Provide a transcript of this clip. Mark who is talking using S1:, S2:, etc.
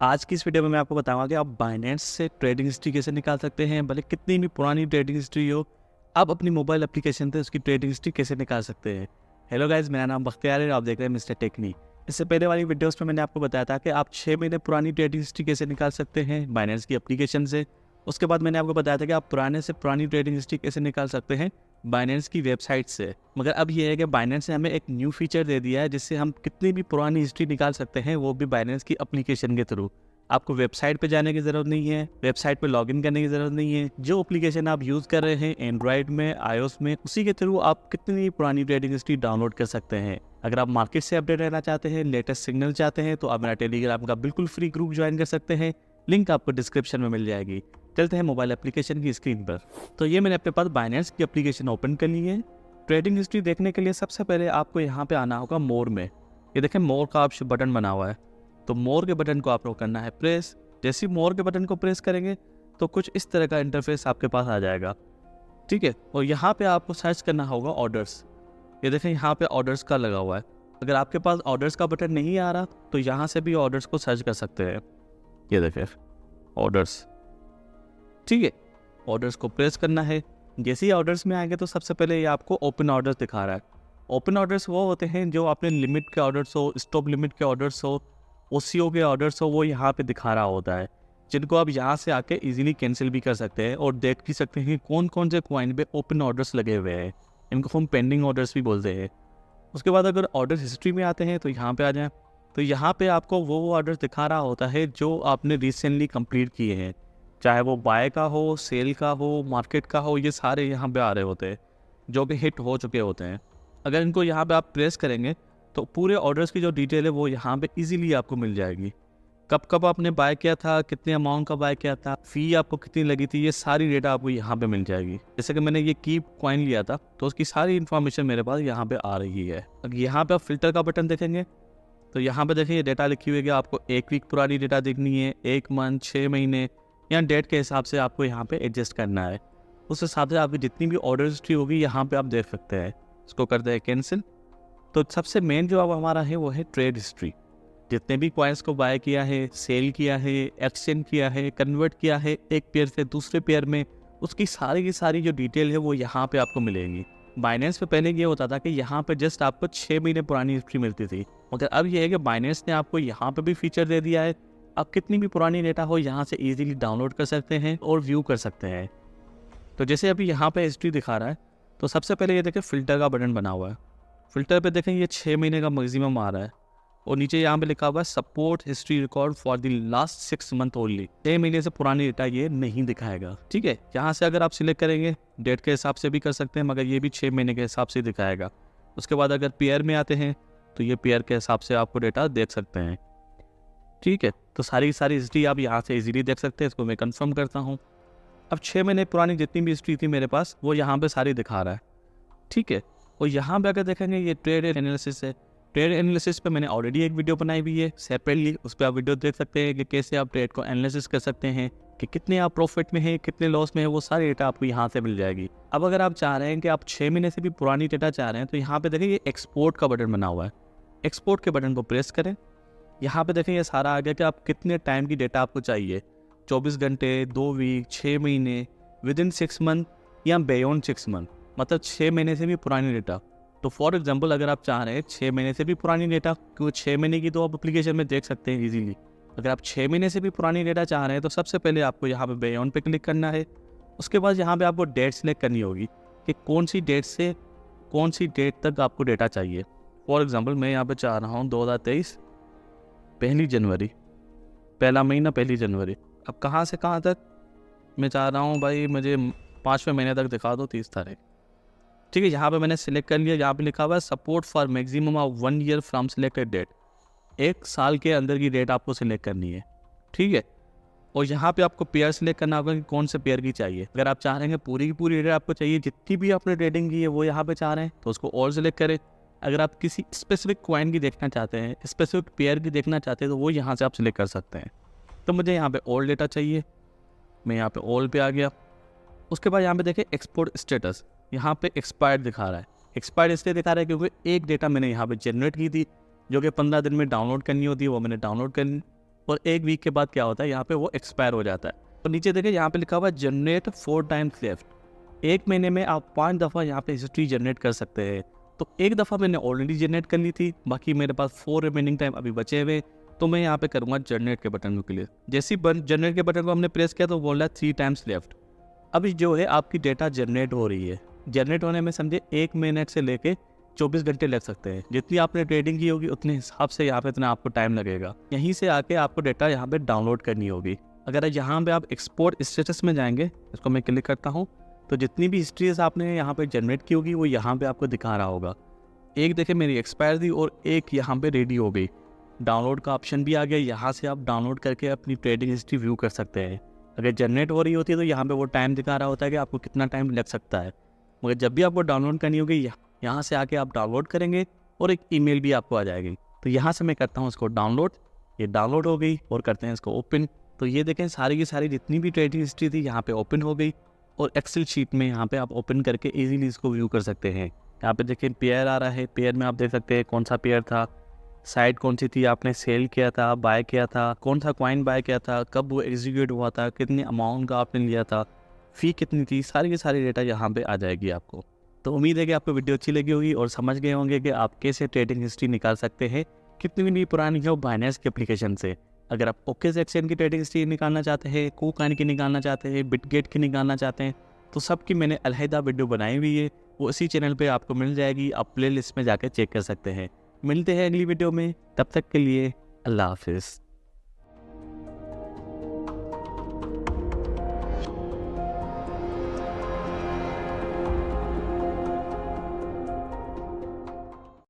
S1: आज की इस वीडियो में मैं आपको बताऊंगा कि आप बाइनेंस से ट्रेडिंग हिस्ट्री कैसे निकाल सकते हैं। भले कितनी भी पुरानी ट्रेडिंग हिस्ट्री हो, आप अपनी मोबाइल एप्लीकेशन से उसकी ट्रेडिंग हिस्ट्री कैसे निकाल सकते हैं। हेलो गाइस, मेरा नाम बख्तियार है और आप देख रहे हैं मिस्टर टेक्नी। इससे पहले वाली वीडियोस में मैंने आपको बताया था कि आप 6 महीने पुरानी ट्रेडिंग हिस्ट्री कैसे निकाल सकते हैं बाइनेंस की एप्लीकेशन से। उसके बाद मैंने आपको बताया था कि आप पुराने से पुरानी ट्रेडिंग हिस्ट्री कैसे निकाल सकते हैं बाइनेंस की वेबसाइट से। मगर अब ये है कि बाइनेंस ने हमें एक न्यू फीचर दे दिया है जिससे हम कितनी भी पुरानी हिस्ट्री निकाल सकते हैं, वो भी बाइनेंस की एप्लीकेशन के थ्रू। आपको वेबसाइट पे जाने की ज़रूरत नहीं है, वेबसाइट पे लॉगिन करने की ज़रूरत नहीं है। जो एप्लीकेशन आप यूज़ कर रहे हैं एंड्रॉयड में, आईओएस में, उसी के थ्रू आप कितनी पुरानी ट्रेडिंग हिस्ट्री डाउनलोड कर सकते हैं। अगर आप मार्केट से अपडेट रहना चाहते हैं, लेटेस्ट सिग्नल चाहते हैं, तो आप मेरा टेलीग्राम का बिल्कुल फ्री ग्रुप ज्वाइन कर सकते हैं। लिंक आपको डिस्क्रिप्शन में मिल जाएगी। चलते हैं मोबाइल एप्लीकेशन की स्क्रीन पर। तो ये मैंने अपने पास बाइनेंस की एप्लीकेशन ओपन कर ली है। ट्रेडिंग हिस्ट्री देखने के लिए सबसे पहले आपको यहाँ पे आना होगा मोर में। ये देखें, मोर का ऑप्शन बटन बना हुआ है, तो मोर के बटन को आपको करना है प्रेस। जैसे ही मोर के बटन को प्रेस करेंगे तो कुछ इस तरह का इंटरफेस आपके पास आ जाएगा, ठीक है। और यहाँ पे आपको सर्च करना होगा ऑर्डर्स। ये देखें, यहाँ पे ऑर्डर्स का लगा हुआ है। अगर आपके पास ऑर्डर्स का बटन नहीं आ रहा तो यहाँ से भी ऑर्डर्स को सर्च कर सकते हैं। ये देखें ऑर्डर्स, ठीक है। ऑर्डर्स को प्रेस करना है। जैसे ही ऑर्डर्स में आएंगे तो सबसे पहले ये आपको ओपन ऑर्डर्स दिखा रहा है। ओपन ऑर्डर्स वो होते हैं जो आपने लिमिट के ऑर्डर्स हो, स्टॉप लिमिट के ऑर्डर्स हो, ओसीओ के ऑर्डर्स हो, वो यहाँ पे दिखा रहा होता है, जिनको आप यहाँ से आके इजीली कैंसिल भी कर सकते हैं और देख भी सकते हैं कि कौन कौन से कॉइन पे ओपन ऑर्डर्स लगे हुए हैं। इनको हम पेंडिंग ऑर्डर्स भी बोलते हैं। उसके बाद अगर ऑर्डर हिस्ट्री में आते हैं तो यहाँ पे आ जाएं, तो यहाँ पे आपको वो ऑर्डर्स दिखा रहा होता है जो आपने रिसेंटली कंप्लीट किए हैं, चाहे वो बाय का हो, सेल का हो, मार्केट का हो, ये सारे यहाँ पे आ रहे होते हैं जो कि हिट हो चुके होते हैं। अगर इनको यहाँ पे आप प्रेस करेंगे तो पूरे ऑर्डर्स की जो डिटेल है वो यहाँ पे इजीली आपको मिल जाएगी। कब कब आपने बाय किया था, कितने अमाउंट का बाय किया था, फी आपको कितनी लगी थी, ये सारी डेटा आपको यहाँ पे मिल जाएगी। जैसे कि मैंने ये कीप कॉइन लिया था तो उसकी सारी इन्फॉर्मेशन मेरे पास यहाँ पे आ रही है। अगर यहाँ पे आप फिल्टर का बटन देखेंगे तो यहाँ पे देखिए डेटा लिखी हुई है कि आपको 1 वीक पुरानी डेटा देखनी है, 1 मंथ, 6 महीने, या डेट के हिसाब से आपको यहाँ पे एडजस्ट करना है। उस हिसाब से आपकी जितनी भी ऑर्डर हिस्ट्री होगी यहाँ पे आप देख सकते हैं। इसको करते हैं कैंसिल। तो सबसे मेन जो अब हमारा है वो है ट्रेड हिस्ट्री। जितने भी कॉइन्स को बाय किया है, सेल किया है, एक्सचेंज किया है, कन्वर्ट किया है एक पेयर से दूसरे पेयर में, उसकी सारी की सारी जो डिटेल है वो यहाँ पे आपको मिलेगी। बाइनेंस पे पहले ये होता था कि यहाँ पे जस्ट आपको 6 महीने पुरानी हिस्ट्री मिलती थी, मगर अब ये है कि बाइनेंस ने आपको यहाँ पे भी फीचर दे दिया है। आप कितनी भी पुरानी डेटा हो यहाँ से इजीली डाउनलोड कर सकते हैं और व्यू कर सकते हैं। तो जैसे अभी यहाँ पे हिस्ट्री दिखा रहा है, तो सबसे पहले ये देखें फिल्टर का बटन बना हुआ है। फिल्टर पे देखें ये 6 महीने का मैक्सिमम आ रहा है और नीचे यहाँ पे लिखा हुआ है support history record for the last 6 month only. 6 महीने से पुरानी डेटा ये नहीं दिखाएगा, ठीक है। यहाँ से अगर आप सिलेक्ट करेंगे डेट के हिसाब से भी कर सकते हैं, मगर ये भी 6 महीने के हिसाब से दिखाएगा। उसके बाद अगर पेयर में आते हैं तो ये पेयर के हिसाब से आपको डेटा देख सकते हैं, ठीक है। तो सारी की सारी हिस्ट्री आप यहाँ से इजीली देख सकते हैं। इसको मैं कंफर्म करता हूँ। अब 6 महीने पुरानी जितनी भी हिस्ट्री थी मेरे पास वो यहाँ पे सारी दिखा रहा है, ठीक है। और यहाँ पे अगर देखेंगे ये ट्रेड एनालिसिस है। ट्रेड एनालिसिस पे मैंने ऑलरेडी एक वीडियो बनाई हुई है सेपरेटली, उस पर आप वीडियो देख सकते हैं कि कैसे आप ट्रेड को एनालिसिस कर सकते हैं, कि कितने आप प्रॉफिट में हैं, कितने लॉस में है, वो सारी डेटा आपको यहाँ से मिल जाएगी। अब अगर आप चाह रहे हैं कि आप 6 महीने से भी पुरानी डेटा चाह रहे हैं तो यहाँ पे देखिए ये एक्सपोर्ट का बटन बना हुआ है। एक्सपोर्ट के बटन को प्रेस करें। यहाँ पे देखें ये सारा आ गया कि आप कितने टाइम की डेटा आपको चाहिए, 24 घंटे, 2 वीक, 6 महीने, विदिन 6 मंथ या बियॉन्ड 6 मंथ, मतलब 6 महीने से भी पुरानी डेटा। तो फॉर एग्जांपल अगर आप चाह रहे हैं 6 महीने से भी पुरानी डेटा, क्योंकि 6 महीने की तो आप एप्लीकेशन में देख सकते हैं इजीली। अगर आप 6 महीने से भी पुरानी डेटा चाह रहे हैं तो सबसे पहले आपको यहाँ पे बियॉन्ड पे क्लिक करना है। उसके बाद यहाँ पे आपको डेट सेलेक्ट करनी होगी कि कौन सी डेट से कौन सी डेट तक आपको डेटा चाहिए। फॉर एग्जाम्पल मैं यहाँ पे चाह रहा हूँ 2023 1 जनवरी, पहला महीना 1 जनवरी। अब कहाँ से कहाँ तक मैं चाह रहा हूँ भाई, मुझे 5वें महीने तक दिखा दो, 30 तारीख, ठीक है। यहाँ पे मैंने सिलेक्ट कर लिया। यहाँ पे लिखा हुआ है support for maximum of 1 year from selected date. 1 साल के अंदर की डेट आपको सिलेक्ट करनी है, ठीक है। और यहाँ पे आपको पेयर सिलेक्ट करना होगा कि कौन से पेयर की चाहिए। अगर आप चाह रहे हैं पूरी की पूरी डेट आपको चाहिए, जितनी भी आपने ट्रेडिंग की है वो यहाँ पे चाह रहे हैं तो उसको और सिलेक्ट करें। अगर आप किसी स्पेसिफिक कॉइन की देखना चाहते हैं, स्पेसिफिक पेयर की देखना चाहते हैं, तो वो यहाँ से आप सिलेक्ट कर सकते हैं। तो मुझे यहाँ पे ऑल डेटा चाहिए, मैं यहाँ पे ऑल पे आ गया। उसके बाद यहाँ पे देखें एक्सपोर्ट स्टेटस, यहाँ पे एक्सपायर्ड दिखा रहा है। एक्सपायर्ड इसलिए दिखा रहा है क्योंकि एक डेटा मैंने यहाँ पे जनरेट की थी जो कि 15 दिन में डाउनलोड करनी होती है, वो मैंने डाउनलोड कर और 1 वीक के बाद क्या होता है, यहाँ पे वो एक्सपायर हो जाता है। तो नीचे देखिए यहाँ पे लिखा हुआ है जनरेट 4 टाइम्स लेफ्ट। 1 महीने में आप 5 दफ़ा यहाँ पे हिस्ट्री जनरेट कर सकते हैं। तो 1 दफ़ा मैंने ऑलरेडी जनरेट कर ली थी, बाकी मेरे पास 4 रिमेनिंग टाइम अभी बचे हुए। तो मैं यहाँ पे करूँगा जनरेट के बटन को क्लिक। जैसे ही जनरेट के बटन को हमने प्रेस किया तो बोल रहा है 3 टाइम्स लेफ्ट। अभी जो है आपकी डेटा जनरेट हो रही है। जनरेट होने में समझे 1 मिनट से लेके 24 घंटे लग सकते हैं। जितनी आपने ट्रेडिंग की होगी उतने हिसाब से यहाँ पे इतना आपको टाइम लगेगा। यहीं से आके आपको डेटा यहाँ पे डाउनलोड करनी होगी। अगर यहाँ पे आप एक्सपोर्ट स्टेटस में जाएंगे, इसको मैं क्लिक करता हूँ, तो जितनी भी हिस्ट्रीज आपने यहाँ पे जनरेट की होगी वो यहाँ पे आपको दिखा रहा होगा। एक देखिए मेरी एक्सपायर थी और एक यहाँ पे रेडी हो गई। डाउनलोड का ऑप्शन भी आ गया, यहाँ से आप डाउनलोड करके अपनी ट्रेडिंग हिस्ट्री व्यू कर सकते हैं। अगर जनरेट हो रही होती है तो यहाँ पे वो टाइम दिखा रहा होता है कि आपको कितना टाइम लग सकता है। मगर जब भी आपको डाउनलोड करनी होगी यहाँ से आके आप डाउनलोड करेंगे और एक ईमेल भी आपको आ जाएगी। तो यहाँ से मैं करता हूँ इसको डाउनलोड। ये डाउनलोड हो गई और करते हैं इसको ओपन। तो ये देखें सारी की सारी जितनी भी ट्रेडिंग हिस्ट्री थी यहाँ पे ओपन हो गई और एक्सेल शीट में यहाँ पे आप ओपन करके इजीली इसको व्यू कर सकते हैं। यहाँ पे देखिए पेयर आ रहा है, पेयर में आप देख सकते हैं कौन सा पेयर था, साइड कौन सी थी, आपने सेल किया था, बाय किया था, कौन सा कॉइन बाय किया था, कब वो एग्जीक्यूट हुआ था, कितने अमाउंट का आपने लिया था, फ़ी कितनी थी, सारी की सारी डेटा यहाँ पे आ जाएगी आपको। तो उम्मीद है कि आपको वीडियो अच्छी लगी होगी और समझ गए होंगे कि आप कैसे ट्रेडिंग हिस्ट्री निकाल सकते हैं, कितनी भी पुरानी है वो बाइनेंस के एप्लीकेशन से। अगर आप ओकेस एक्सचेंज की ट्रेडिंग हिस्ट्री निकालना चाहते हैं, KuCoin की निकालना चाहते हैं, बिटगेट की निकालना चाहते हैं, तो सबकी मैंने अलहदा वीडियो बनाई हुई है, वो इसी चैनल पे आपको मिल जाएगी। आप प्ले लिस्ट में जाकर चेक कर सकते हैं। मिलते हैं अगली वीडियो में, तब तक के लिए अल्लाह हाफिज़।